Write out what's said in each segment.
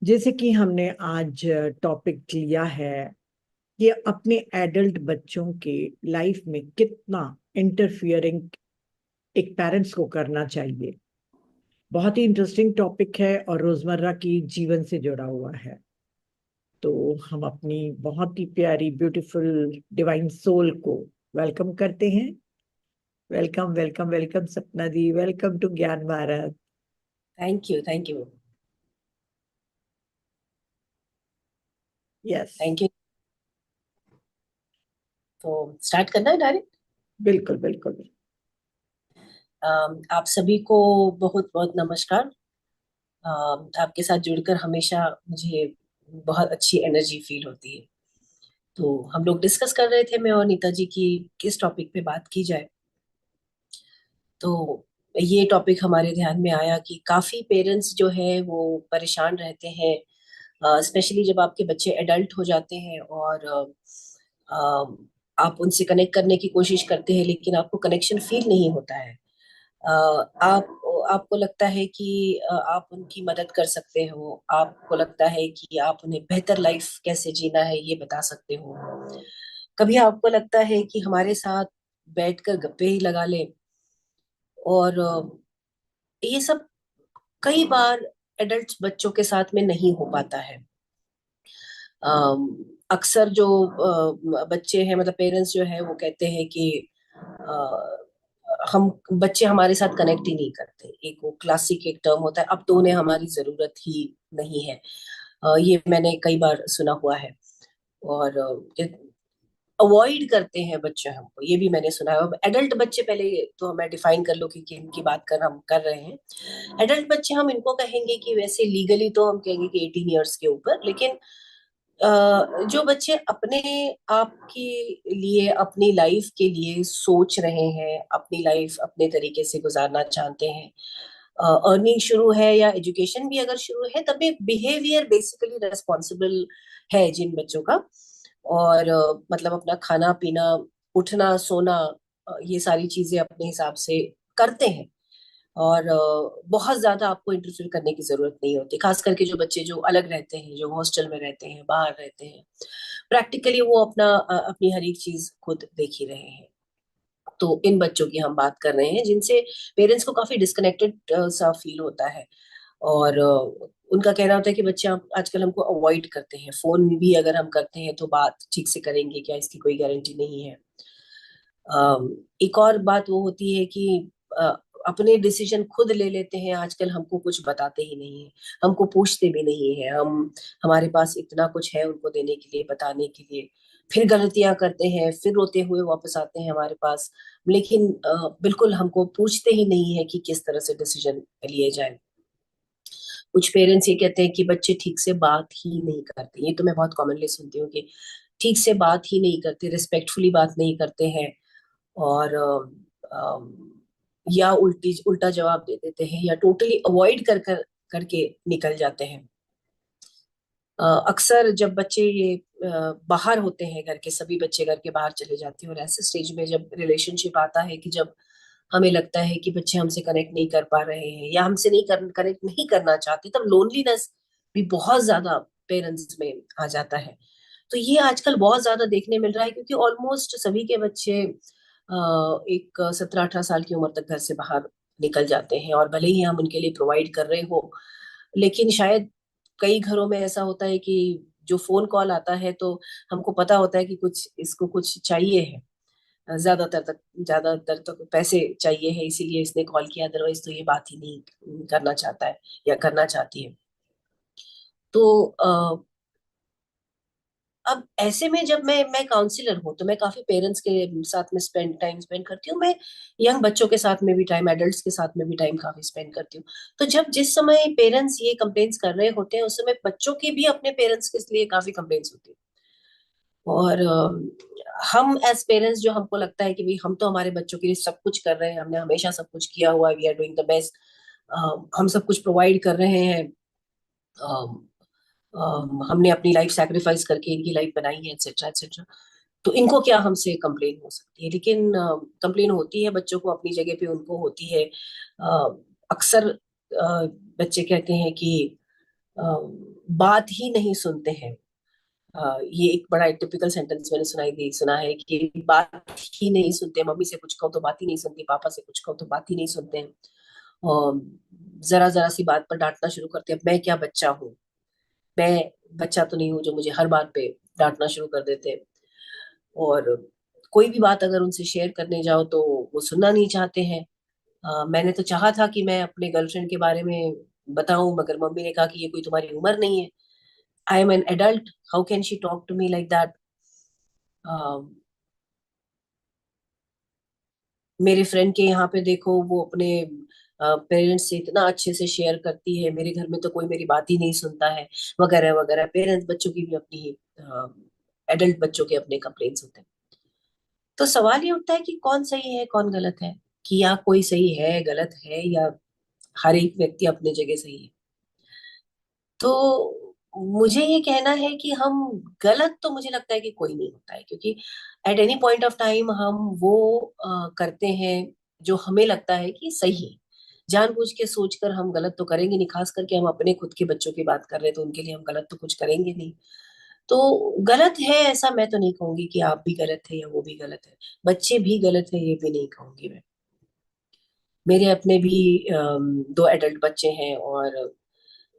जैसे कि हमने आज टॉपिक लिया है कि अपने एडल्ट बच्चों के लाइफ में कितना इंटरफियरिंग एक पेरेंट्स को करना चाहिए। बहुत ही इंटरेस्टिंग टॉपिक है और रोजमर्रा की जीवन से जुड़ा हुआ है। तो हम अपनी बहुत ही प्यारी ब्यूटीफुल डिवाइन सोल को वेलकम करते हैं। वेलकम वेलकम वेलकम सपना दी, वेलकम टू ज्ञान Bharat. Thank you, thank you. Yes. Thank you. तो स्टार्ट करना है डायरेक्ट। बिल्कुल बिल्कुल। आप सभी को बहुत बहुत नमस्कार। आपके साथ जुड़कर हमेशा मुझे बहुत अच्छी एनर्जी फील होती है। तो हम लोग डिस्कस कर रहे थे, मैं और नीता जी, की किस टॉपिक पे बात की जाए। तो ये टॉपिक हमारे ध्यान में आया कि काफी पेरेंट्स जो है वो परेशान रहते हैं, स्पेशली जब आपके बच्चे एडल्ट हो जाते हैं और आप उनसे कनेक्ट करने की कोशिश करते हैं लेकिन आपको कनेक्शन फील नहीं होता है। अ, आप आपको लगता है कि आप उनकी मदद कर सकते हो, आपको लगता है कि आप उन्हें बेहतर लाइफ कैसे जीना है ये बता सकते हो। कभी आपको लगता है कि हमारे साथ बैठकर गप्पे ही लगा ले। और ये सब कई बार एडल्ट बच्चों के साथ में नहीं हो पाता है। अम, अक्सर जो बच्चे हैं, मतलब पेरेंट्स जो है, वो कहते हैं कि हम बच्चे हमारे साथ कनेक्ट ही नहीं करते। एक वो क्लासिक एक टर्म होता है, अब तो उन्हें हमारी जरूरत ही नहीं है। ये मैंने कई बार सुना हुआ है। और अवॉइड करते हैं बच्चे हमको, ये भी मैंने सुना है। एडल्ट बच्चे पहले तो हमें डिफाइन कर लो कि किनकी बात कर हम कर रहे हैं। एडल्ट बच्चे हम इनको कहेंगे कि वैसे लीगली तो हम कहेंगे कि 18 ईयर्स के ऊपर, लेकिन जो बच्चे अपने आप के लिए, अपनी लाइफ के लिए सोच रहे हैं, अपनी लाइफ अपने तरीके से गुजारना चाहते हैं, अर्निंग शुरू है या एजुकेशन भी अगर शुरू है, तब एक बिहेवियर बेसिकली रेस्पॉन्सिबल है जिन बच्चों का। और मतलब अपना खाना पीना, उठना सोना, ये सारी चीजें अपने हिसाब से करते हैं। और बहुत ज्यादा आपको इंटरफेयर करने की जरूरत नहीं होती, खास करके जो बच्चे जो अलग रहते हैं, जो हॉस्टल में रहते हैं, बाहर रहते हैं। प्रैक्टिकली वो अपनी हर एक चीज खुद देख ही रहे हैं। तो इन बच्चों की हम बात कर रहे हैं जिनसे पेरेंट्स को काफी डिस्कनेक्टेड सा फील होता है। और उनका कहना होता है कि बच्चे आजकल हमको अवॉइड करते हैं, फोन भी अगर हम करते हैं तो बात ठीक से करेंगे क्या, इसकी कोई गारंटी नहीं है। एक और बात वो होती है कि अ, अपने डिसीजन खुद ले लेते हैं आजकल, हमको कुछ बताते ही नहीं है, हमको पूछते भी नहीं है। हमारे पास इतना कुछ है उनको देने के लिए, बताने के लिए, फिर गलतियां करते हैं, फिर रोते हुए वापस आते हैं हमारे पास। लेकिन बिल्कुल हमको पूछते ही नहीं है कि किस तरह से डिसीजन लिए जाए। कुछ पेरेंट्स ये कहते हैं कि बच्चे ठीक से बात ही नहीं करते, ये तो मैं बहुत कॉमनली सुनती हूँ कि ठीक से बात ही नहीं करते, रिस्पेक्टफुली बात नहीं करते हैं। और या उल्टा जवाब दे देते हैं, या टोटली अवॉइड करके निकल जाते हैं। अक्सर जब बच्चे ये बाहर होते हैं, घर के सभी बच्चे घर के बाहर चले जाते हैं, और ऐसे स्टेज में जब रिलेशनशिप आता है कि जब हमें लगता है कि बच्चे हमसे कनेक्ट नहीं कर पा रहे हैं या हमसे नहीं कनेक्ट नहीं करना चाहते, तब लोनलीनेस भी बहुत ज्यादा पेरेंट्स में आ जाता है। तो ये आजकल बहुत ज्यादा देखने मिल रहा है, क्योंकि ऑलमोस्ट सभी के बच्चे एक 17-18 साल की उम्र तक घर से बाहर निकल जाते हैं, और भले ही हम उनके लिए प्रोवाइड कर रहे हो, लेकिन शायद कई घरों में ऐसा होता है कि जो फोन कॉल आता है तो हमको पता होता है कि कुछ इसको कुछ चाहिए है, ज्यादातर तक पैसे चाहिए है, इसीलिए इसने कॉल किया, अदरवाइज तो ये बात ही नहीं करना चाहता है या करना चाहती है। तो अब ऐसे में जब मैं काउंसलर हूँ, तो मैं काफी पेरेंट्स के साथ में टाइम स्पेंड करती हूँ। मैं यंग बच्चों के साथ में भी टाइम, एडल्ट्स के साथ में भी टाइम काफी स्पेंड करती हूँ। तो जब जिस समय पेरेंट्स ये कंप्लेन्स कर रहे होते हैं, उस समय बच्चों की भी अपने पेरेंट्स के लिए काफी कंप्लेन्स होती है। और हम एज पेरेंट्स, जो हमको लगता है कि भाई हम तो हमारे बच्चों के लिए सब कुछ कर रहे हैं, हमने हमेशा सब कुछ किया हुआ है, we are doing the best, हम सब कुछ प्रोवाइड कर रहे हैं, हमने अपनी लाइफ सैक्रिफाइस करके इनकी लाइफ बनाई है, एक्सेट्रा एक्सेट्रा। तो इनको क्या हमसे कंप्लेन हो सकती है? लेकिन कंप्लेन होती है बच्चों को, अपनी जगह पे उनको होती है। अक्सर बच्चे कहते हैं कि बात ही नहीं सुनते हैं। ये एक बड़ा टिपिकल सेंटेंस मैंने सुना है कि बात ही नहीं सुनते, मम्मी से कुछ कहो तो बात ही नहीं सुनती, पापा से कुछ कहो तो बात ही नहीं सुनते हैं। अ, जरा जरा सी बात पर डांटना शुरू करते हैं। मैं क्या बच्चा हूँ? मैं बच्चा तो नहीं हूँ जो मुझे हर बात पे डांटना शुरू कर देते हैं। और कोई भी बात अगर उनसे शेयर करने जाओ तो वो सुनना नहीं चाहते हैं। मैंने तो चाहा था कि मैं अपने गर्लफ्रेंड के बारे में बताऊं, मगर मम्मी ने कहा कि ये कोई तुम्हारी उम्र नहीं है। I am an adult, how can she talk to me like that? मेरे फ्रेंड के यहाँ पे देखो, वो अपने पेरेंट्स से इतना अच्छे से शेयर करती है, मेरे घर में तो कोई मेरी बात ही नहीं सुनता है, वगैरह वगैरह। पेरेंट्स बच्चों की भी अपनी, एडल्ट बच्चों के अपने कंप्लेंट्स होते हैं। तो सवाल ये उठता है कि कौन सही है कौन गलत है, कि या कोई सही है गलत है, या हर एक व्यक्ति अपने जगह सही है। तो मुझे ये कहना है कि हम गलत तो मुझे लगता है कि कोई नहीं होता है, क्योंकि at any point of time हम वो करते हैं जो हमें लगता है कि सही है। जानबूझ के सोचकर हम गलत तो करेंगे नहीं, खास करके हम अपने खुद के बच्चों की बात कर रहे हैं तो उनके लिए हम गलत तो कुछ करेंगे नहीं। तो गलत है ऐसा मैं तो नहीं कहूंगी कि आप भी गलत है या वो भी गलत है, बच्चे भी गलत है ये भी नहीं कहूंगी मैं। मेरे अपने भी दो एडल्ट बच्चे हैं, और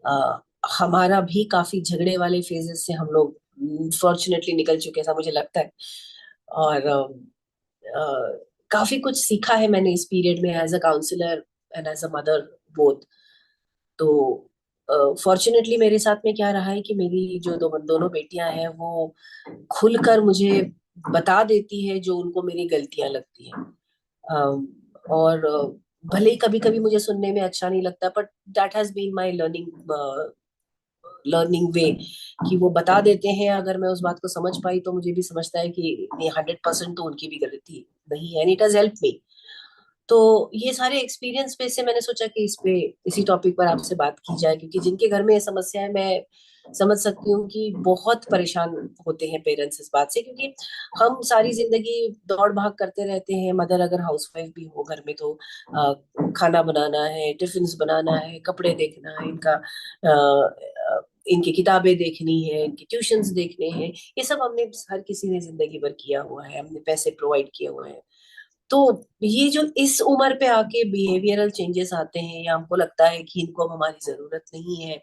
अ, हमारा भी काफी झगड़े वाले फेजेस से हम लोग फॉर्चुनेटली निकल चुके हैं, ऐसा मुझे लगता है। और काफी कुछ सीखा है मैंने इस पीरियड में, as a counsellor and as a mother both. तो फॉर्चुनेटली मेरे साथ में क्या रहा है कि मेरी जो दोनों बेटियां हैं वो खुलकर मुझे बता देती है जो उनको मेरी गलतियां लगती हैं। और भले ही कभी कभी मुझे सुनने में अच्छा नहीं लगता, but that has been my learning way, कि वो बता देते हैं। अगर मैं उस बात को समझ पाई तो मुझे भी समझता है कि ये 100% तो उनकी भी गलती नहीं है, and it has help me. तो ये सारे एक्सपीरियंस पे से मैंने सोचा कि इसी टॉपिक पर आपसे बात की जाए, क्योंकि जिनके घर में ये समस्या है, मैं समझ सकती हूँ कि बहुत परेशान होते हैं पेरेंट्स इस बात से, क्योंकि हम सारी जिंदगी दौड़ भाग करते रहते हैं। मदर अगर हाउसवाइफ भी हो घर में तो खाना बनाना है, टिफिन बनाना है, कपड़े देखना है इनका, इनकी किताबें देखनी है, इनकी ट्यूशंस देखने हैं। ये सब हमने हर किसी ने जिंदगी भर किया हुआ है, हमने पैसे प्रोवाइड किए हुए हैं। तो ये जो इस उम्र पे आके बिहेवियरल चेंजेस आते हैं, या हमको लगता है कि इनको अब हमारी जरूरत नहीं है,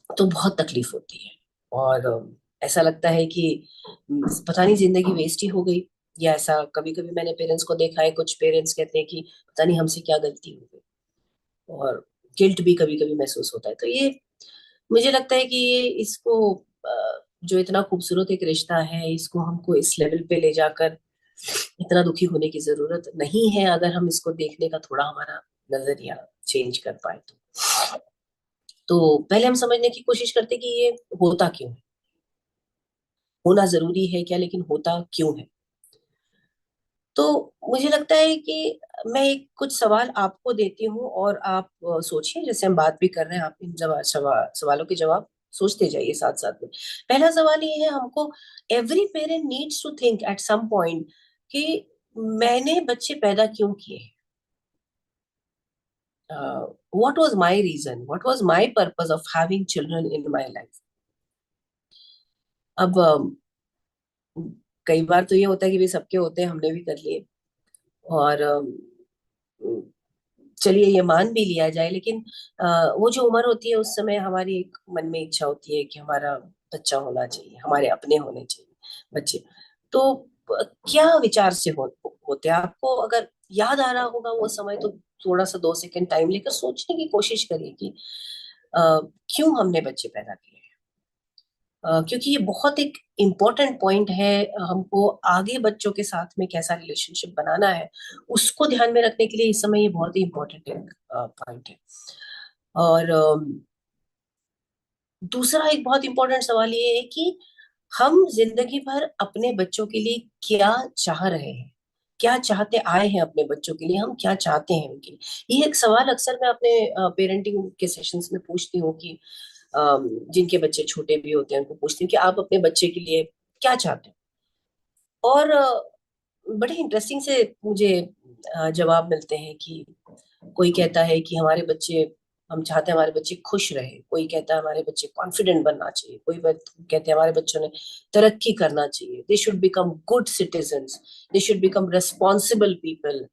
तो बहुत तकलीफ होती है। और ऐसा लगता है कि पता नहीं जिंदगी वेस्ट ही हो गई। या ऐसा कभी कभी मैंने पेरेंट्स को देखा है, कुछ पेरेंट्स कहते हैं कि पता नहीं हमसे क्या गलती हो गई, और गिल्ट भी कभी कभी महसूस होता है। तो ये मुझे लगता है कि ये इसको जो इतना खूबसूरत एक रिश्ता है, इसको हमको इस लेवल पे ले जाकर इतना दुखी होने की जरूरत नहीं है, अगर हम इसको देखने का थोड़ा हमारा नजरिया चेंज कर पाए तो पहले हम समझने की कोशिश करते कि ये होता क्यों है, होना जरूरी है क्या, लेकिन होता क्यों है। तो मुझे लगता है कि मैं एक कुछ सवाल आपको देती हूँ, और आप सोचिए, जैसे हम बात भी कर रहे हैं, आप इन सवालों के जवाब सोचते जाइए साथ साथ में। पहला सवाल ये है हमको, every parent needs to think at some point कि मैंने बच्चे पैदा क्यों किए, what was my reason, what was my purpose of having children in my life। अब कई बार तो ये होता है कि भाई सबके होते हैं, हमने भी कर लिए। और चलिए ये मान भी लिया जाए, लेकिन वो जो उम्र होती है उस समय हमारी एक मन में इच्छा होती है कि हमारा बच्चा होना चाहिए, हमारे अपने होने चाहिए बच्चे। तो क्या विचार से होते हैं आपको? अगर याद आ रहा होगा वो समय, तो थोड़ा सा 2 सेकंड टाइम लेकर सोचने की कोशिश करिए कि अ, क्यों हमने बच्चे पैदा किए। क्योंकि ये बहुत एक इम्पोर्टेंट पॉइंट है। हमको आगे बच्चों के साथ में कैसा रिलेशनशिप बनाना है, उसको ध्यान में रखने के लिए इस समय ये बहुत ही इम्पोर्टेंट एक पॉइंट है। और दूसरा एक बहुत इम्पोर्टेंट सवाल ये है कि हम जिंदगी भर अपने बच्चों के लिए क्या चाह रहे हैं, क्या चाहते आए हैं अपने बच्चों के लिए, हम क्या चाहते हैं उनके लिए। ये एक सवाल अक्सर मैं अपने पेरेंटिंग के सेशंस में पूछती हूँ कि जिनके बच्चे छोटे भी होते हैं उनको पूछती हूँ कि आप अपने बच्चे के लिए क्या चाहते हो। और बड़े इंटरेस्टिंग से मुझे जवाब मिलते हैं कि कोई कहता है कि हमारे बच्चे हम चाहते हैं हमारे बच्चे खुश रहे, कोई कहता है हमारे बच्चे कॉन्फिडेंट बनना चाहिए, कोई कहते हैं हमारे बच्चों ने तरक्की करना चाहिए, they should become good citizens, they should become responsible people.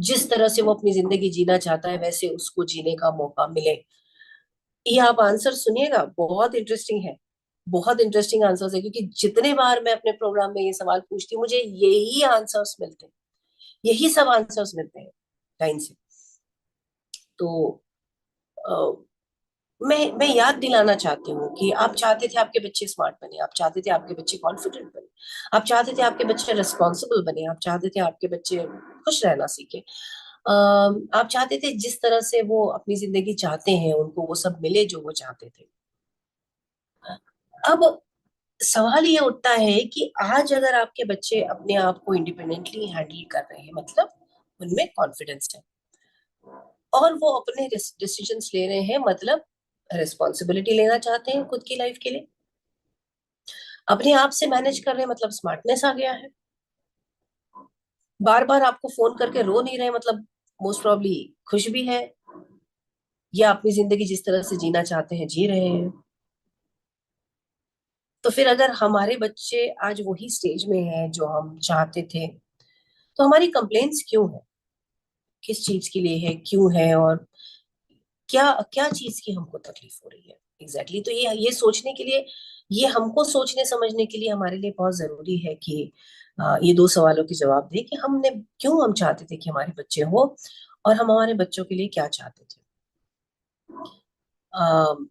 जिस तरह से वो अपनी जिंदगी जीना चाहता है वैसे उसको जीने का मौका मिले। ये आप आंसर सुनिएगा, बहुत इंटरेस्टिंग है, बहुत इंटरेस्टिंग आंसर्स है, क्योंकि जितने बार मैं अपने प्रोग्राम में ये सवाल पूछती हूँ मुझे यही आंसर्स मिलते हैं, यही सब आंसर्स मिलते हैं लाइन से। तो अ, मैं याद दिलाना चाहती हूँ कि आप चाहते थे आपके बच्चे स्मार्ट बने, आप चाहते थे आपके बच्चे कॉन्फिडेंट बने, आप चाहते थे आपके बच्चे रिस्पॉन्सिबल बने, आप चाहते थे आपके बच्चे खुश रहना सीखे, आप चाहते थे जिस तरह से वो अपनी जिंदगी चाहते हैं उनको वो सब मिले जो वो चाहते थे। अब सवाल ये उठता है कि आज अगर आपके बच्चे अपने आप को इंडिपेंडेंटली हैंडल कर रहे हैं, मतलब उनमें कॉन्फिडेंस है और वो अपने डिसीजंस ले रहे हैं, मतलब रिस्पॉन्सिबिलिटी लेना चाहते हैं खुद की लाइफ के लिए, अपने आप से मैनेज कर रहे हैं, मतलब स्मार्टनेस आ गया है, बार बार आपको फोन करके रो नहीं रहे, मतलब मोस्ट प्रॉब्ली खुश भी है, या अपनी जिंदगी जिस तरह से जीना चाहते हैं जी रहे हैं। तो फिर अगर हमारे बच्चे आज वही स्टेज में हैं जो हम चाहते थे, तो हमारी कंप्लेंट्स क्यों है, किस चीज के लिए है, क्यों है, और क्या क्या चीज की हमको तकलीफ हो रही है एग्जैक्टली। तो ये सोचने के लिए, ये हमको सोचने समझने के लिए हमारे लिए बहुत जरूरी है कि ये दो सवालों के जवाब दें कि हमने क्यों हम चाहते थे कि हमारे बच्चे हो, और हम हमारे बच्चों के लिए क्या चाहते थे। अम,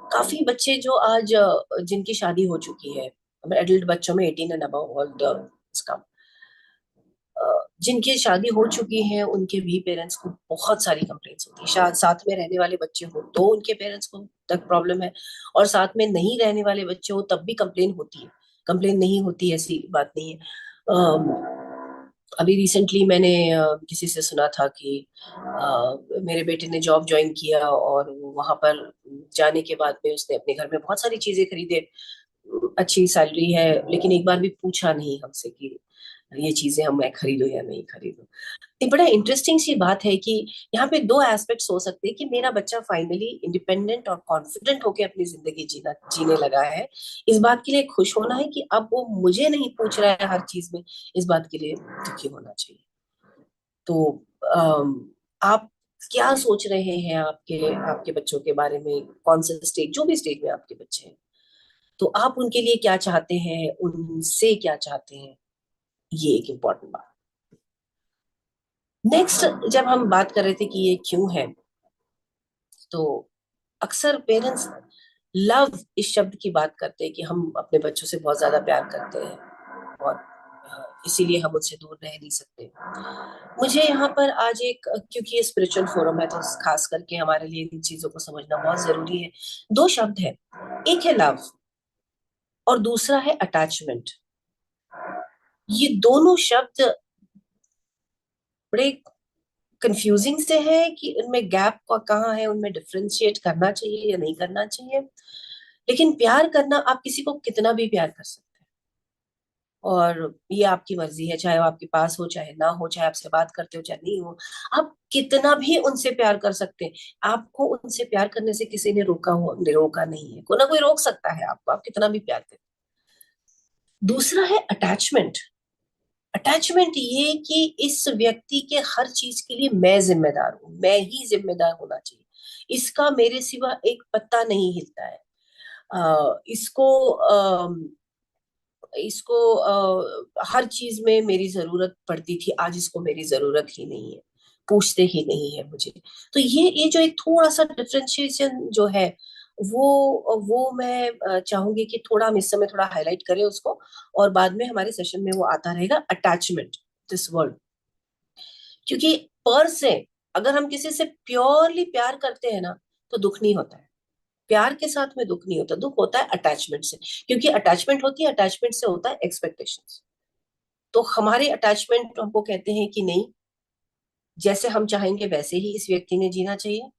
काफी बच्चे जो आज जिनकी शादी हो चुकी है, एडल्ट बच्चों में 18 एंड अबव ऑल द इसका, जिनकी शादी हो चुकी है उनके भी पेरेंट्स को बहुत सारी कंप्लेंट्स होती है, शायद साथ में रहने वाले बच्चे हो तो उनके पेरेंट्स को तक प्रॉब्लम है, और साथ में नहीं रहने वाले बच्चे हो तब भी कंप्लेन होती है, कंप्लेन नहीं होती ऐसी बात नहीं है। अभी रिसेंटली मैंने किसी से सुना था कि मेरे बेटे ने जॉब ज्वाइन किया और वहां पर जाने के बाद में उसने अपने घर में बहुत सारी चीजें खरीदे, अच्छी सैलरी है, लेकिन एक बार भी पूछा नहीं हमसे कि ये चीजें हम मैं खरीदूं या नहीं खरीदूं। ये बड़ा इंटरेस्टिंग सी बात है कि यहाँ पे दो एस्पेक्ट्स हो सकते हैं कि मेरा बच्चा फाइनली इंडिपेंडेंट और कॉन्फिडेंट होकर अपनी जिंदगी जीने लगा है, इस बात के लिए खुश होना है, कि अब वो मुझे नहीं पूछ रहा है हर चीज में, इस बात के लिए दुखी होना चाहिए। तो आप क्या सोच रहे हैं आपके आपके बच्चों के बारे में, कौन से स्टेज, जो भी स्टेज में आपके बच्चे हैं, तो आप उनके लिए क्या चाहते हैं, उनसे क्या चाहते हैं, ये एक इम्पोर्टेंट बात। नेक्स्ट, जब हम बात कर रहे थे कि ये क्यों है, तो अक्सर पेरेंट्स लव इस शब्द की बात करते हैं कि हम अपने बच्चों से बहुत ज्यादा प्यार करते हैं और इसीलिए हम उनसे दूर रह नहीं सकते। मुझे यहाँ पर आज एक, क्योंकि ये स्पिरिचुअल फोरम है तो खास करके हमारे लिए इन चीजों को समझना बहुत जरूरी है। दो शब्द है, एक है लव और दूसरा है अटैचमेंट। ये दोनों शब्द बड़े कंफ्यूजिंग से है कि उनमें गैप कहाँ है, उनमें डिफरेंशिएट करना चाहिए या नहीं करना चाहिए। लेकिन प्यार करना, आप किसी को कितना भी प्यार कर सकते हैं, और ये आपकी मर्जी है, चाहे वो आपके पास हो चाहे ना हो, चाहे आपसे बात करते हो चाहे नहीं हो, आप कितना भी उनसे प्यार कर सकते हैं। आपको उनसे प्यार करने से किसी ने रोका नहीं है, कोई ना कोई रोक सकता है आपको, आप कितना भी प्यार करें। दूसरा है अटैचमेंट। अटैचमेंट ये कि इस व्यक्ति के हर चीज के लिए मैं जिम्मेदार हूं, मैं ही जिम्मेदार होना चाहिए, इसका मेरे सिवा एक पत्ता नहीं हिलता है। इसको इसको हर चीज में मेरी जरूरत पड़ती थी, आज इसको मेरी जरूरत ही नहीं है, पूछते ही नहीं है मुझे। तो ये जो एक थोड़ा सा डिफरेंशिएशन जो है, वो मैं चाहूंगी कि थोड़ा हम इस समय थोड़ा हाईलाइट करें उसको, और बाद में हमारे सेशन में वो आता रहेगा, अटैचमेंट, दिस वर्ड। क्योंकि पर से अगर हम किसी से प्योरली प्यार करते हैं ना, तो दुख नहीं होता है, प्यार के साथ में दुख नहीं होता, दुख होता है अटैचमेंट से। क्योंकि अटैचमेंट होती है, अटैचमेंट से होता है एक्सपेक्टेशंस। तो हमारे अटैचमेंट हमको कहते हैं कि नहीं, जैसे हम चाहेंगे वैसे ही इस व्यक्ति ने जीना चाहिए।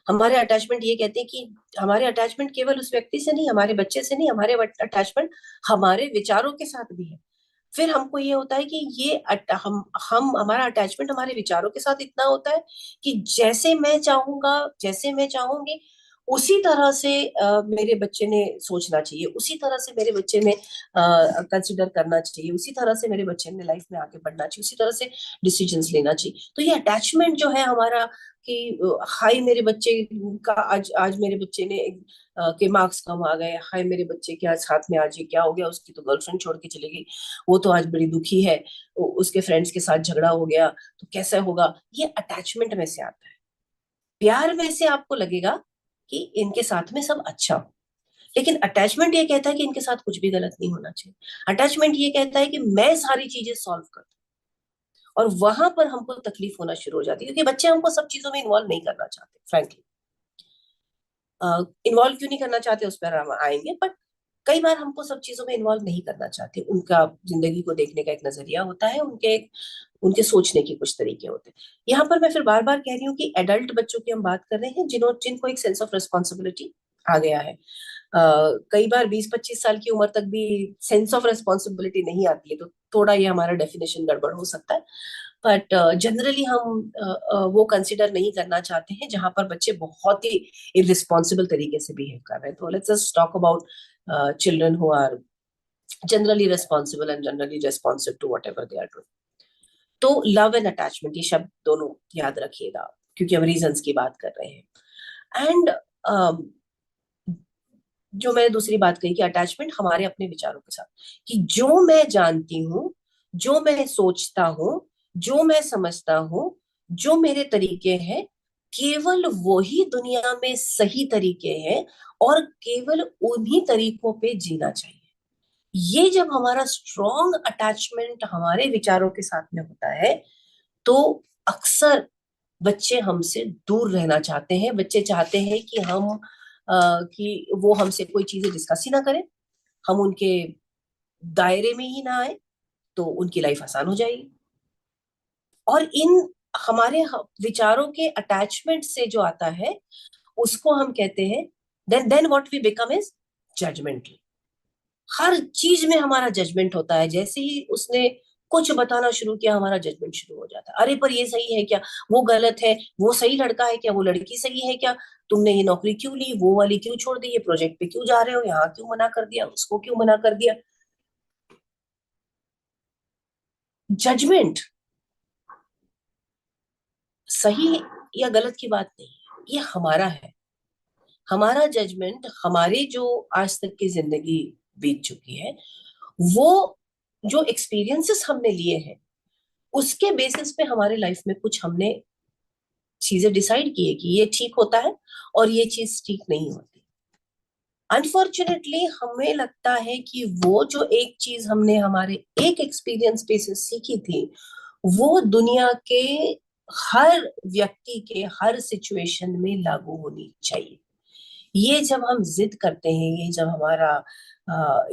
हमारे अटैचमेंट ये कहते हैं कि हमारे अटैचमेंट केवल उस व्यक्ति से नहीं, हमारे बच्चे से नहीं, हमारे अटैचमेंट हमारे विचारों के साथ भी है। फिर हमको ये होता है कि हम हमारा अटैचमेंट हमारे विचारों के साथ इतना होता है कि जैसे मैं चाहूंगा, जैसे मैं चाहूंगी, उसी तरह से मेरे बच्चे ने सोचना चाहिए, उसी तरह से मेरे बच्चे ने कंसिडर करना चाहिए, उसी तरह से मेरे बच्चे ने लाइफ में आगे बढ़ना चाहिए, उसी तरह से डिसीजंस लेना चाहिए। तो ये अटैचमेंट जो है हमारा कि हाय मेरे बच्चे का आज आज मेरे बच्चे ने के मार्क्स कम आ गए, हाय मेरे बच्चे के आज हाथ में आज ये क्या हो गया, उसकी तो गर्लफ्रेंड छोड़ के चली गई, वो तो आज बड़ी दुखी है, उसके फ्रेंड्स के साथ झगड़ा हो गया, तो कैसा होगा। ये अटैचमेंट में से आता है। प्यार में से आपको लगेगा कि इनके साथ में सब अच्छा हो, लेकिन अटैचमेंट ये कहता है कि इनके साथ कुछ भी गलत नहीं होना चाहिए। अटैचमेंट ये कहता है कि मैं सारी चीजें सॉल्व कर दूं। और वहां पर हमको तकलीफ होना शुरू हो जाती है, क्योंकि बच्चे हमको सब चीजों में इन्वॉल्व नहीं करना चाहते, फ्रैंकली। इन्वॉल्व क्यों नहीं करना चाहते उस पर हम आएंगे, बट कई बार हमको सब चीजों में इन्वॉल्व नहीं करना चाहते। उनका जिंदगी को देखने का एक नजरिया होता है, उनके सोचने के कुछ तरीके होते हैं। यहाँ पर मैं फिर बार बार कह रही हूँ कि एडल्ट बच्चों की हम बात कर रहे हैं जिनको एक सेंस ऑफ रिस्पॉन्सिबिलिटी आ गया है। कई बार 20-25 साल की उम्र तक भी सेंस ऑफ रिस्पॉन्सिबिलिटी नहीं आती है, तो थोड़ा ये हमारा डेफिनेशन गड़बड़ हो सकता है। बट जनरली हम वो कंसिडर नहीं करना चाहते हैं जहां पर बच्चे बहुत ही इररिस्पॉन्सिबल तरीके से बिहेव कर रहे हैं। तो let's just talk about children who are generally responsible and generally responsive to whatever they are doing. तो लव एंड अटैचमेंट, ये शब्द दोनों याद रखिएगा, क्योंकि हम रीजंस की बात कर रहे हैं। एंड जो मैंने दूसरी बात कही कि अटैचमेंट हमारे अपने विचारों के साथ, कि जो मैं जानती हूँ, जो मैं सोचता हूँ, जो मैं समझता हूँ, जो मेरे तरीके हैं, केवल वही दुनिया में सही तरीके हैं, और केवल उन्हीं तरीकों पे जीना चाहिए। ये जब हमारा स्ट्रॉन्ग अटैचमेंट हमारे विचारों के साथ में होता है, तो अक्सर बच्चे हमसे दूर रहना चाहते हैं। बच्चे चाहते हैं कि कि वो हमसे कोई चीजें डिस्कस ही ना करें, हम उनके दायरे में ही ना आए, तो उनकी लाइफ आसान हो जाएगी। और इन हमारे विचारों के अटैचमेंट से जो आता है, उसको हम कहते हैं, then what we become is judgemental. हर चीज में हमारा जजमेंट होता है। जैसे ही उसने कुछ बताना शुरू किया, हमारा जजमेंट शुरू हो जाता है। अरे पर ये सही है क्या, वो गलत है, वो सही लड़का है क्या, वो लड़की सही है क्या, तुमने ये नौकरी क्यों ली, वो वाली क्यों छोड़ दी, ये प्रोजेक्ट पे क्यों जा रहे हो, यहाँ क्यों मना कर दिया, उसको क्यों मना कर दिया। जजमेंट सही या गलत की बात नहीं है, ये हमारा है। हमारा जजमेंट, हमारे जो आज तक की जिंदगी बीत चुकी है, वो जो एक्सपीरियंसेस हमने लिए हैं, उसके बेसिस पे हमारे लाइफ में कुछ हमने चीजें डिसाइड की है कि ये ठीक होता है और ये चीज ठीक नहीं होती। अनफॉर्चुनेटली हमें लगता है कि वो जो एक चीज हमने हमारे एक एक्सपीरियंस बेसिस सीखी थी, वो दुनिया के हर व्यक्ति के हर सिचुएशन में लागू होनी चाहिए। ये जब हम जिद करते हैं,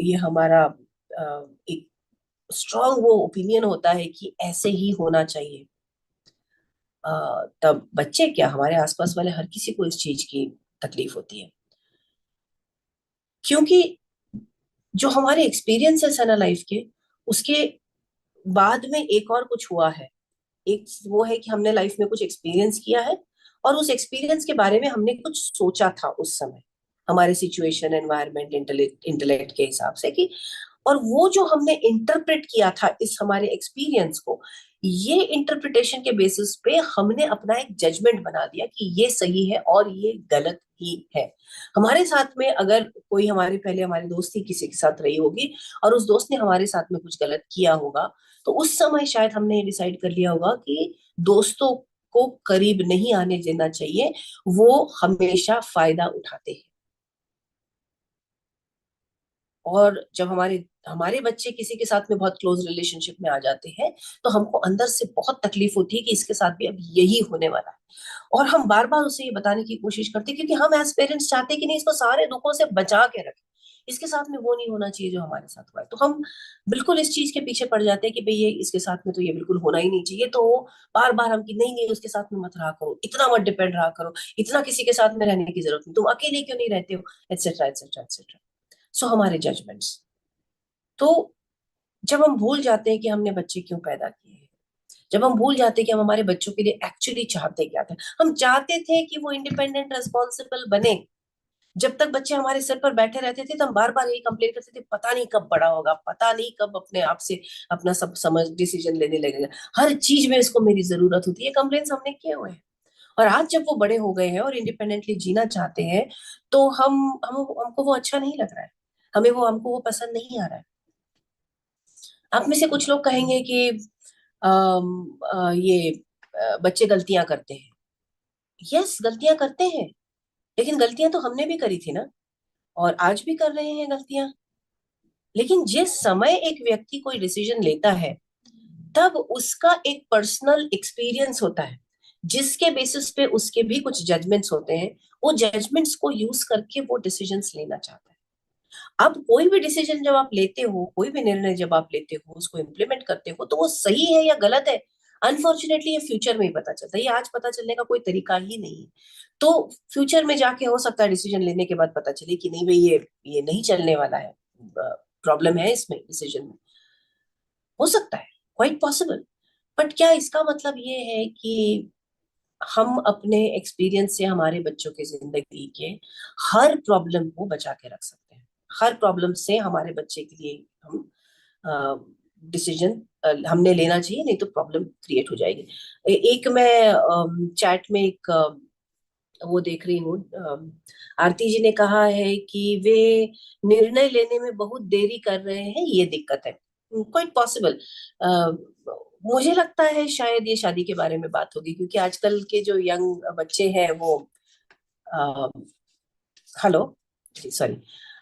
ये हमारा एक स्ट्रांग वो ओपिनियन होता है कि ऐसे ही होना चाहिए, तब बच्चे क्या, हमारे आसपास वाले हर किसी को इस चीज की तकलीफ होती है। क्योंकि जो हमारे एक्सपीरियंसेस है ना लाइफ के, उसके बाद में एक और कुछ हुआ है। एक वो है कि हमने लाइफ में कुछ एक्सपीरियंस किया है, और उस एक्सपीरियंस के बारे में हमने कुछ सोचा था उस समय, हमारे सिचुएशन, एनवायरनमेंट, इंटेलेक्ट के हिसाब से कि, और वो जो हमने इंटरप्रेट किया था इस हमारे एक्सपीरियंस को, ये इंटरप्रिटेशन के बेसिस पे हमने अपना एक जजमेंट बना दिया कि ये सही है और ये गलत ही है। हमारे साथ में अगर कोई हमारे पहले हमारी दोस्ती किसी के साथ रही होगी, और उस दोस्त ने हमारे साथ में कुछ गलत किया होगा, तो उस समय शायद हमने ये डिसाइड कर लिया होगा कि दोस्तों को करीब नहीं आने देना चाहिए, वो हमेशा फायदा उठाते हैं। और जब हमारे हमारे बच्चे किसी के साथ में बहुत क्लोज रिलेशनशिप में आ जाते हैं, तो हमको अंदर से बहुत तकलीफ होती है कि इसके साथ भी अब यही होने वाला है। और हम बार बार उसे ये बताने की कोशिश करते हैं, क्योंकि हम एज पेरेंट्स चाहते हैं कि नहीं, इसको सारे दुखों से बचा के रखें, इसके साथ में वो नहीं होना चाहिए जो हमारे साथ हुआ है। तो हम बिल्कुल इस चीज के पीछे पड़ जाते हैं कि भाई ये इसके साथ में तो ये बिल्कुल होना ही नहीं चाहिए। तो बार बार हम कि नहीं नहीं, उसके साथ में मत रहा करो, इतना मत डिपेंड रहा करो, इतना किसी के साथ में रहने की जरूरत नहीं, तुम अकेले क्यों नहीं रहते हो, एटसेट्रा एटसेट्रा एटसेट्रा। सो हमारे जजमेंट्स, तो जब हम भूल जाते हैं कि हमने बच्चे क्यों पैदा किए हैं, जब हम भूल जाते हैं कि हम हमारे बच्चों के लिए एक्चुअली चाहते क्या थे। हम चाहते थे कि वो इंडिपेंडेंट रिस्पॉन्सिबल बने। जब तक बच्चे हमारे सर पर बैठे रहते थे तो हम बार बार यही कंप्लेन करते थे, पता नहीं कब बड़ा होगा, पता नहीं कब अपने आप से अपना सब समझ डिसीजन लेने लगेगा, हर चीज में इसको मेरी जरूरत होती है। ये कंप्लेन हमने किए हुए हैं। और आज जब वो बड़े हो गए हैं और इंडिपेंडेंटली जीना चाहते हैं, तो हम हमको वो अच्छा नहीं लग रहा है, हमको वो पसंद नहीं आ रहा है। आप में से कुछ लोग कहेंगे कि ये बच्चे गलतियां करते हैं। यस, गलतियां करते हैं, लेकिन गलतियां तो हमने भी करी थी ना, और आज भी कर रहे हैं गलतियां। लेकिन जिस समय एक व्यक्ति कोई डिसीजन लेता है, तब उसका एक पर्सनल एक्सपीरियंस होता है, जिसके बेसिस पे उसके भी कुछ जजमेंट्स होते हैं। वो जजमेंट्स को यूज करके वो डिसीजंस लेना चाहता है। अब कोई भी डिसीजन जब आप लेते हो, कोई भी निर्णय जब आप लेते हो, उसको इम्प्लीमेंट करते हो, तो वो सही है या गलत है, अनफॉर्चुनेटली ये फ्यूचर में ही पता चलता है। ये आज पता चलने का कोई तरीका ही नहीं है। तो फ्यूचर में जाके हो सकता है डिसीजन लेने के बाद पता चले कि नहीं भाई, ये नहीं चलने वाला है, प्रॉब्लम है इसमें डिसीजन में। हो सकता है, क्वाइट पॉसिबल। बट क्या इसका मतलब ये है कि हम अपने एक्सपीरियंस से हमारे बच्चों की जिंदगी के हर प्रॉब्लम को बचा के रख सकते हैं? हर प्रॉब्लम से हमारे बच्चे के लिए हम डिसीजन हमने लेना चाहिए, नहीं तो प्रॉब्लम क्रिएट हो जाएगी। एक मैं चैट में एक वो देख रही हूँ, आरती जी ने कहा है कि वे निर्णय लेने में बहुत देरी कर रहे हैं, ये दिक्कत है। Quite possible. मुझे लगता है शायद ये शादी के बारे में बात होगी, क्योंकि आजकल के जो यंग बच्चे हैं वो हेलो, जी सॉरी,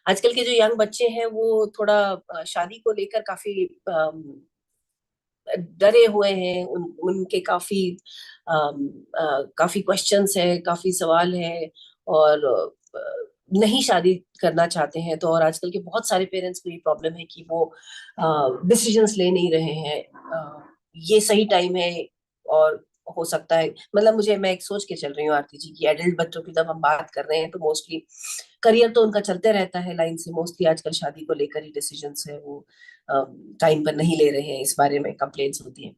आजकल के जो यंग बच्चे हैं वो थोड़ा शादी को लेकर काफी डरे हुए हैं। उनके काफी क्वेश्चंस है, काफी सवाल है, और नहीं शादी करना चाहते हैं। तो और आजकल के बहुत सारे पेरेंट्स को ये प्रॉब्लम है कि वो डिसीजंस ले नहीं रहे हैं। ये सही टाइम है, और हो सकता है, मतलब मैं एक सोच के चल रही हूँ आरती जी, की एडल्ट बच्चों की जब हम बात कर रहे हैं तो मोस्टली करियर तो उनका चलते रहता है लाइन से, मोस्टली आजकल शादी को लेकर ही डिसीजंस है वो टाइम पर नहीं ले रहे हैं, इस बारे में कंप्लेंट्स होती हैं।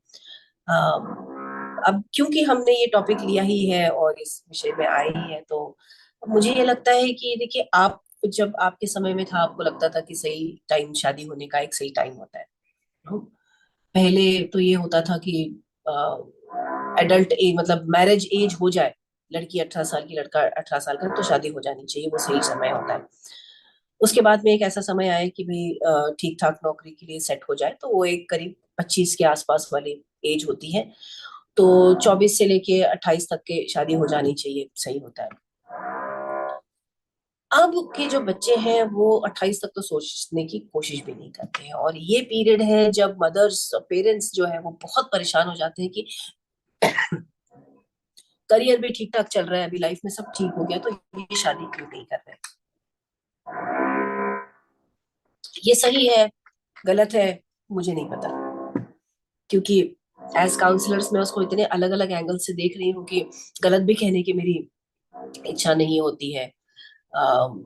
अब क्योंकि हमने ये टॉपिक लिया ही है और इस विषय में आए ही है, तो मुझे ये लगता है कि देखिए, आप जब आपके समय में था, आपको लगता था कि सही टाइम शादी होने का एक सही टाइम होता है। पहले तो ये होता था कि एडल्ट एज, मतलब मैरिज एज हो जाए, लड़की 18 साल की, लड़का 18 साल का, तो शादी हो जानी चाहिए, वो सही समय होता है। उसके बाद में एक ऐसा समय आया कि भाई ठीक ठाक नौकरी के लिए सेट हो जाए, तो वो एक करीब 25 के आसपास वाली एज होती है। तो 24 से लेके 28 तक के शादी हो जानी चाहिए, सही होता है। अब के जो बच्चे हैं वो 28 तक तो सोचने की कोशिश भी नहीं करते हैं, और ये पीरियड है जब मदर्स, पेरेंट्स जो है वो बहुत परेशान हो जाते हैं कि करियर भी ठीक ठाक चल रहा है, अभी लाइफ में सब ठीक हो गया, तो ये शादी क्यों नहीं कर रहे? ये सही है, गलत है, मुझे नहीं पता, क्योंकि एज काउंसलर्स मैं उसको इतने अलग अलग एंगल से देख रही हूँ कि गलत भी कहने की मेरी इच्छा नहीं होती है। अम,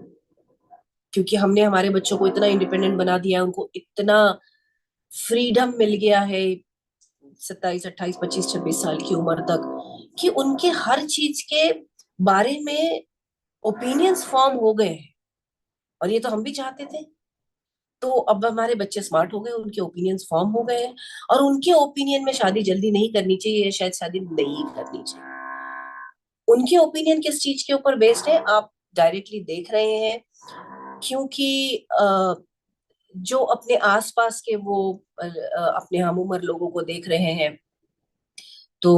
क्योंकि हमने हमारे बच्चों को इतना इंडिपेंडेंट बना दिया है, उनको इतना फ्रीडम मिल गया है 27, 28, 25, 26 साल की उम्र तक, कि उनके हर चीज के बारे में ओपिनियंस फॉर्म हो गए हैं। और ये तो हम भी चाहते थे। तो अब हमारे बच्चे स्मार्ट हो गए, उनके ओपिनियंस फॉर्म हो गए हैं, और उनके ओपिनियन में शादी जल्दी नहीं करनी चाहिए, या शायद शादी नहीं करनी चाहिए। उनके ओपिनियन किस चीज के ऊपर बेस्ड है, आप डायरेक्टली देख रहे हैं, क्योंकि जो अपने आसपास के वो अपने हम उम्र लोगों को देख रहे हैं, तो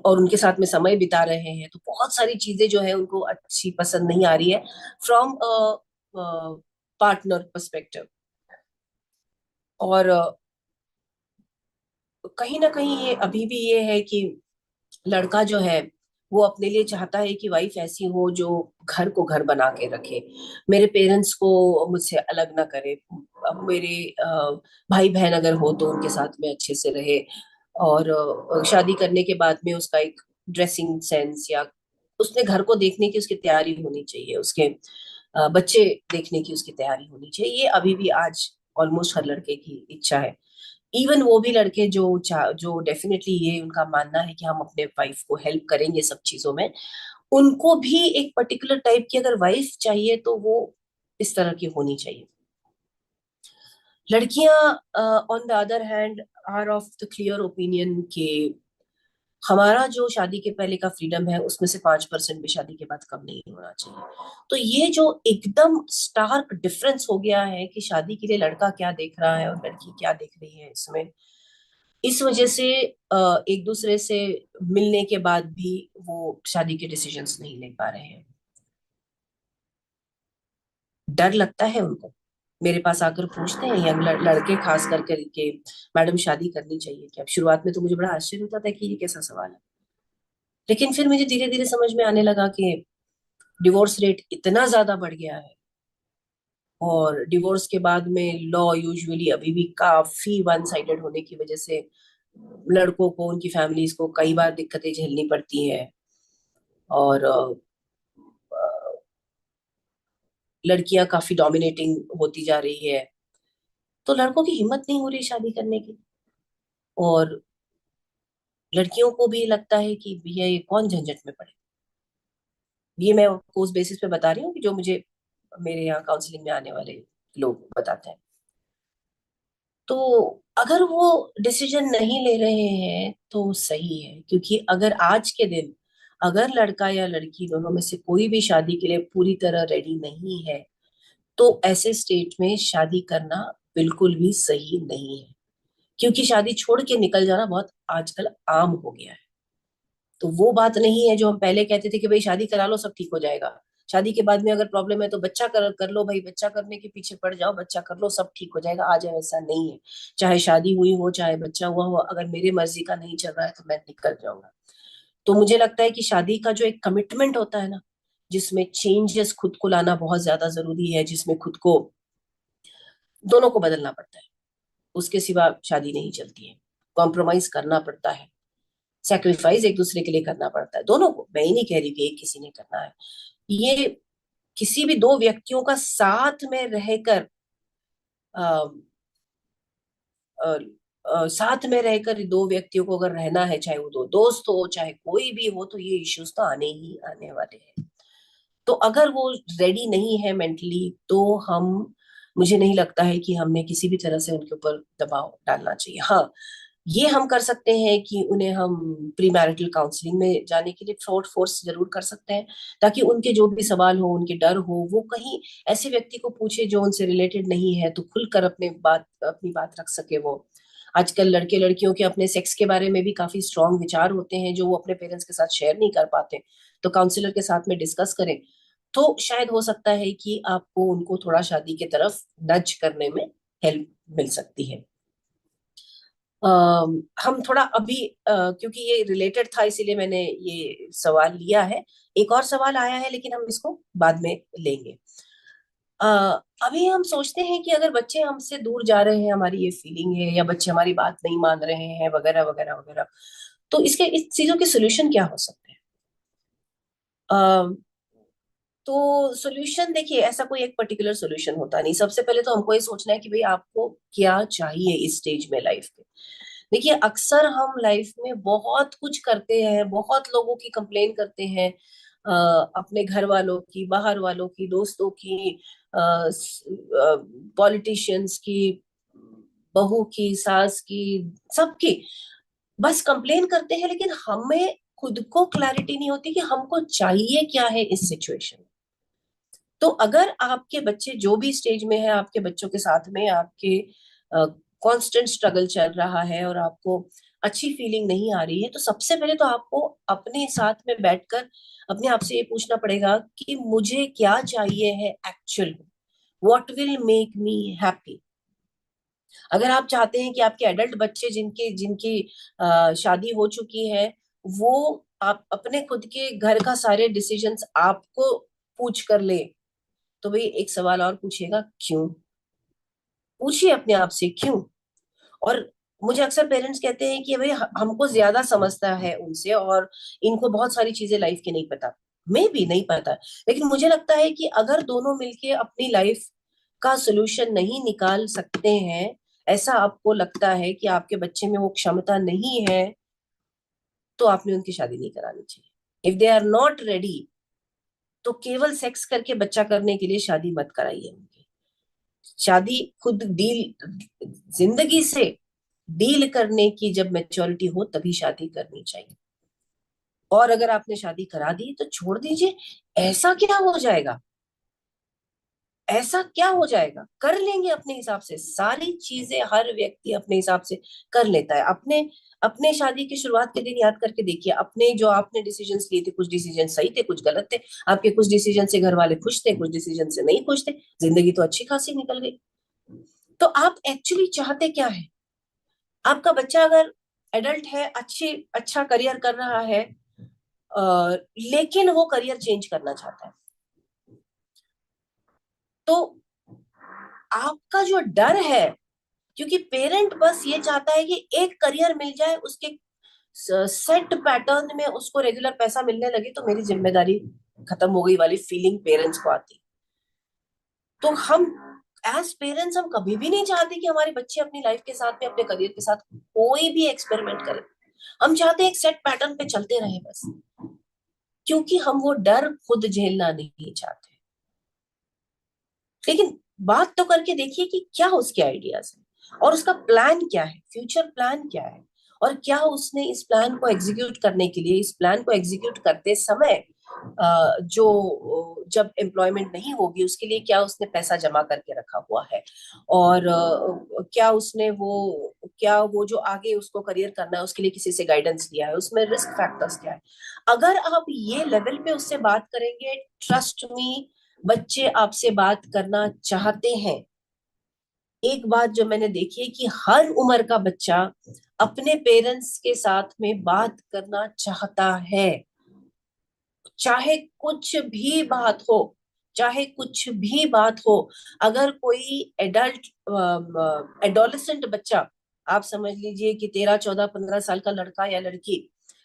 उनके साथ में समय बिता रहे हैं, तो बहुत सारी चीजें जो है उनको अच्छी पसंद नहीं आ रही है फ्रॉम पार्टनर पर्सपेक्टिव। और कहीं ना कहीं ये अभी भी ये है कि लड़का जो है वो अपने लिए चाहता है कि वाइफ ऐसी हो जो घर को घर बना के रखे, मेरे पेरेंट्स को मुझसे अलग ना करे। अब मेरे भाई बहन अगर हो तो उनके साथ में अच्छे से रहे, और शादी करने के बाद में उसका एक ड्रेसिंग सेंस, या उसने घर को देखने की उसकी तैयारी होनी चाहिए, उसके बच्चे देखने की उसकी तैयारी होनी चाहिए। ये अभी भी आज ऑलमोस्ट हर लड़के की इच्छा है। इवन वो भी लड़के जो डेफिनेटली ये उनका मानना है कि हम अपने वाइफ को हेल्प करेंगे सब चीजों में, उनको भी एक पर्टिकुलर टाइप की अगर वाइफ चाहिए तो वो इस तरह की होनी चाहिए। लड़कियां on the other hand are of the clear opinion कि हमारा जो शादी के पहले का फ्रीडम है उसमें से 5% भी शादी के बाद कम नहीं होना चाहिए। तो ये जो एकदम स्टार्क डिफरेंस हो गया है कि शादी के लिए लड़का क्या देख रहा है और लड़की क्या देख रही है इसमें, इस वजह से एक दूसरे से मिलने के बाद भी वो शादी के डिसीजंस नहीं ले पा रहे हैं। डर लगता है उनको, मेरे पास आकर पूछते हैं यंग लड़के खास करके के मैडम शादी करनी चाहिए क्या। अब शुरुआत में तो मुझे बड़ा आश्चर्य होता था कि ये कैसा सवाल है, लेकिन फिर मुझे धीरे धीरे समझ में आने लगा कि डिवोर्स रेट इतना ज्यादा बढ़ गया है और डिवोर्स के बाद में लॉ यूजुअली अभी भी काफी वन साइडेड होने की वजह से लड़कों को उनकी फैमिलीज को कई बार दिक्कतें झेलनी पड़ती है। और लड़कियां काफी डोमिनेटिंग होती जा रही है, तो लड़कों की हिम्मत नहीं हो रही शादी करने की। और लड़कियों को भी लगता है कि भैया ये कौन झंझट में पड़े। ये मैं उस बेसिस पे बता रही हूँ कि जो मुझे मेरे यहाँ काउंसलिंग में आने वाले लोग बताते हैं। तो अगर वो डिसीजन नहीं ले रहे हैं तो सही है, क्योंकि अगर आज के दिन अगर लड़का या लड़की दोनों में से कोई भी शादी के लिए पूरी तरह रेडी नहीं है तो ऐसे स्टेट में शादी करना बिल्कुल भी सही नहीं है, क्योंकि शादी छोड़ के निकल जाना बहुत आजकल आम हो गया है। तो वो बात नहीं है जो हम पहले कहते थे कि भाई शादी करा लो सब ठीक हो जाएगा, शादी के बाद में अगर प्रॉब्लम है तो बच्चा कर लो भाई, बच्चा करने के पीछे पड़ जाओ, बच्चा कर लो सब ठीक हो जाएगा। आज ऐसा नहीं है, चाहे शादी हुई हो चाहे बच्चा हुआ हो, अगर मेरी मर्जी का नहीं चल रहा है तो मैं निकल जाऊंगा। तो मुझे लगता है कि शादी का जो एक कमिटमेंट होता है ना, जिसमें चेंजेस खुद को लाना बहुत ज्यादा जरूरी है, जिसमें खुद को दोनों को बदलना पड़ता है, उसके सिवा शादी नहीं चलती है। कॉम्प्रोमाइज करना पड़ता है, सेक्रीफाइस एक दूसरे के लिए करना पड़ता है, दोनों को। मैं ही नहीं कह रही कि एक किसी ने करना है। ये किसी भी दो व्यक्तियों का साथ में रहकर अ, अ, साथ में रहकर दो व्यक्तियों को अगर रहना है, चाहे वो दो दोस्त हो चाहे कोई भी हो, तो ये इश्यूज तो आने ही आने वाले हैं। तो अगर वो रेडी नहीं है मेंटली तो हम मुझे नहीं लगता है कि हमने किसी भी तरह से उनके ऊपर दबाव डालना चाहिए। हाँ, ये हम कर सकते हैं कि उन्हें हम प्री मैरिटल काउंसलिंग में जाने के लिए फोर्स जरूर कर सकते हैं, ताकि उनके जो भी सवाल हो, उनके डर हो, वो कहीं ऐसे व्यक्ति को पूछे जो उनसे रिलेटेड नहीं है, तो खुलकर अपनी बात रख सके वो। आजकल लड़के लड़कियों के अपने सेक्स के बारे में भी काफी स्ट्रांग विचार होते हैं जो वो अपने पेरेंट्स के साथ शेयर नहीं कर पाते, तो काउंसलर के साथ में डिस्कस करें तो शायद हो सकता है कि आपको उनको थोड़ा शादी की तरफ नज करने में हेल्प मिल सकती है। हम थोड़ा अभी क्योंकि ये रिलेटेड था इसीलिए मैंने ये सवाल लिया है। एक और सवाल आया है लेकिन हम इसको बाद में लेंगे। अ, अभी हम सोचते हैं कि अगर बच्चे हमसे दूर जा रहे हैं, हमारी ये फीलिंग है, या बच्चे हमारी बात नहीं मान रहे हैं वगैरह वगैरह वगैरह, तो इसके इस चीजों के सोल्यूशन क्या हो सकते हैं। तो सोल्यूशन देखिए, ऐसा कोई एक पर्टिकुलर सोल्यूशन होता नहीं। सबसे पहले तो हमको ये सोचना है कि भाई आपको क्या चाहिए इस स्टेज में लाइफ के। देखिए, अक्सर हम लाइफ में बहुत कुछ करते हैं, बहुत लोगों की कंप्लेन करते हैं, अपने घर वालों की, बाहर वालों की, दोस्तों की, पॉलिटिशियंस की, बहू की, सास की, सबकी। बस कंप्लेन करते हैं, लेकिन हमें खुद को क्लैरिटी नहीं होती कि हमको चाहिए क्या है इस सिचुएशन में। तो अगर आपके बच्चे जो भी स्टेज में है, आपके बच्चों के साथ में आपके कांस्टेंट स्ट्रगल चल रहा है और आपको अच्छी फीलिंग नहीं आ रही है, तो सबसे पहले तो आपको अपने साथ में बैठकर अपने आप से ये पूछना पड़ेगा कि मुझे क्या चाहिए है एक्चुअल में, what will make me happy. अगर आप चाहते हैं कि आपके एडल्ट बच्चे जिनके जिनकी शादी हो चुकी है, वो आप अपने खुद के घर का सारे डिसीजंस आपको पूछ कर ले, तो भाई एक सवाल और पूछिएगा, क्यों। पूछिए अपने आप से क्यों। और मुझे अक्सर पेरेंट्स कहते हैं कि भाई हमको ज्यादा समझता है उनसे और इनको बहुत सारी चीजें लाइफ की नहीं पता। मैं भी नहीं पता, लेकिन मुझे लगता है कि अगर दोनों मिलके अपनी लाइफ का सोल्यूशन नहीं निकाल सकते हैं, ऐसा आपको लगता है कि आपके बच्चे में वो क्षमता नहीं है, तो आपने उनकी शादी नहीं करानी चाहिए। If they are not ready, तो केवल सेक्स करके बच्चा करने के लिए शादी मत कराइए उनकी। शादी खुद डील, जिंदगी से डील करने की जब मैच्योरिटी हो तभी शादी करनी चाहिए। और अगर आपने शादी करा दी तो छोड़ दीजिए। ऐसा क्या हो जाएगा, ऐसा क्या हो जाएगा, कर लेंगे अपने हिसाब से सारी चीजें। हर व्यक्ति अपने हिसाब से कर लेता है। अपने अपने शादी की शुरुआत के दिन याद करके देखिए, अपने जो आपने डिसीजंस लिए थे, कुछ डिसीजन सही थे, कुछ गलत थे। आपके कुछ डिसीजन से घर वाले खुश थे, कुछ डिसीजन से नहीं खुश थे। जिंदगी तो अच्छी खासी निकल गई। तो आप एक्चुअली चाहते क्या है? आपका बच्चा अगर एडल्ट है, अच्छा करियर कर रहा है, लेकिन वो करियर चेंज करना चाहता है, तो आपका जो डर है, क्योंकि पेरेंट बस ये चाहता है कि एक करियर मिल जाए, उसके सेट पैटर्न में उसको रेगुलर पैसा मिलने लगे तो मेरी जिम्मेदारी खत्म हो गई वाली फीलिंग पेरेंट्स को आती। तो हम एज पेरेंट्स हम कभी भी नहीं चाहते कि हमारे बच्चे अपनी लाइफ के साथ में, अपने करियर के साथ कोई भी एक्सपेरिमेंट करें। हम चाहते हैं एक सेट पैटर्न पे चलते रहे बस, क्योंकि हम वो डर खुद झेलना नहीं चाहते। लेकिन बात तो करके देखिए कि क्या उसके आइडियाज है और उसका प्लान क्या है, फ्यूचर प्लान क्या है, और क्या उसने इस प्लान को एग्जीक्यूट करने के लिए, इस प्लान को एग्जीक्यूट करते समय जो जब एम्प्लॉयमेंट नहीं होगी उसके लिए क्या उसने पैसा जमा करके रखा हुआ है, और क्या वो जो आगे उसको करियर करना है उसके लिए किसी से गाइडेंस लिया है, उसमें रिस्क फैक्टर्स क्या है। अगर आप ये लेवल पे उससे बात करेंगे, ट्रस्ट मी, बच्चे आपसे बात करना चाहते हैं। एक बात जो मैंने देखी है कि हर उम्र का बच्चा अपने पेरेंट्स के साथ में बात करना चाहता है, चाहे कुछ भी बात हो, चाहे कुछ भी बात हो। अगर कोई एडल्ट एडोलेसेंट बच्चा, आप समझ लीजिए कि 13, 14, 15 साल का लड़का या लड़की,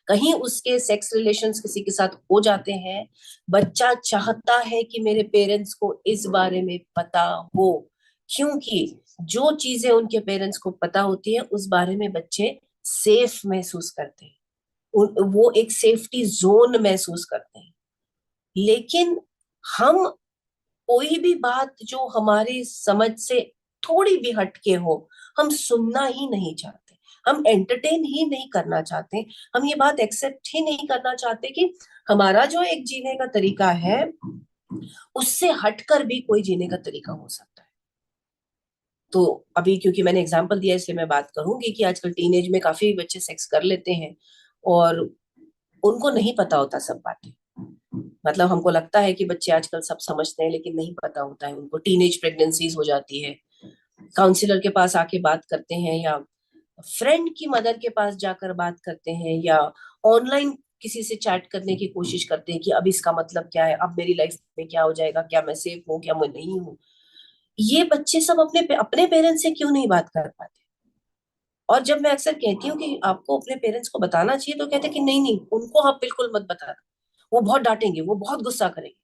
कहीं उसके सेक्स रिलेशंस किसी के साथ हो जाते हैं, बच्चा चाहता है कि मेरे पेरेंट्स को इस बारे में पता हो, क्योंकि जो चीजें उनके पेरेंट्स को पता होती है उस बारे में बच्चे सेफ महसूस करते हैं, वो एक सेफ्टी जोन महसूस करते हैं। लेकिन हम कोई भी बात जो हमारी समझ से थोड़ी भी हटके हो, हम सुनना ही नहीं चाहते, हम एंटरटेन ही नहीं करना चाहते, हम ये बात एक्सेप्ट ही नहीं करना चाहते कि हमारा जो एक जीने का तरीका है उससे हटकर भी कोई जीने का तरीका हो सकता है। तो अभी क्योंकि मैंने एग्जांपल दिया इसलिए मैं बात करूंगी कि आजकल टीनेज में काफी बच्चे सेक्स कर लेते हैं और उनको नहीं पता होता सब बातें। मतलब हमको लगता है कि बच्चे आजकल सब समझते हैं, लेकिन नहीं पता होता है उनको। टीनेज प्रेगनेंसीज हो जाती है, काउंसलर के पास आके बात करते हैं, या फ्रेंड की मदर के पास जाकर बात करते हैं, या ऑनलाइन किसी से चैट करने की कोशिश करते हैं कि अब इसका मतलब क्या है, अब मेरी लाइफ में क्या हो जाएगा, क्या मैं सेफ हूँ, क्या मैं नहीं हूँ। ये बच्चे सब अपने अपने पेरेंट्स से क्यों नहीं बात कर पाते? और जब मैं अक्सर कहती हूँ कि आपको अपने पेरेंट्स को बताना चाहिए, तो कहते हैं कि नहीं नहीं, उनको आप बिल्कुल मत बताना, वो बहुत डांटेंगे, वो बहुत गुस्सा करेंगे।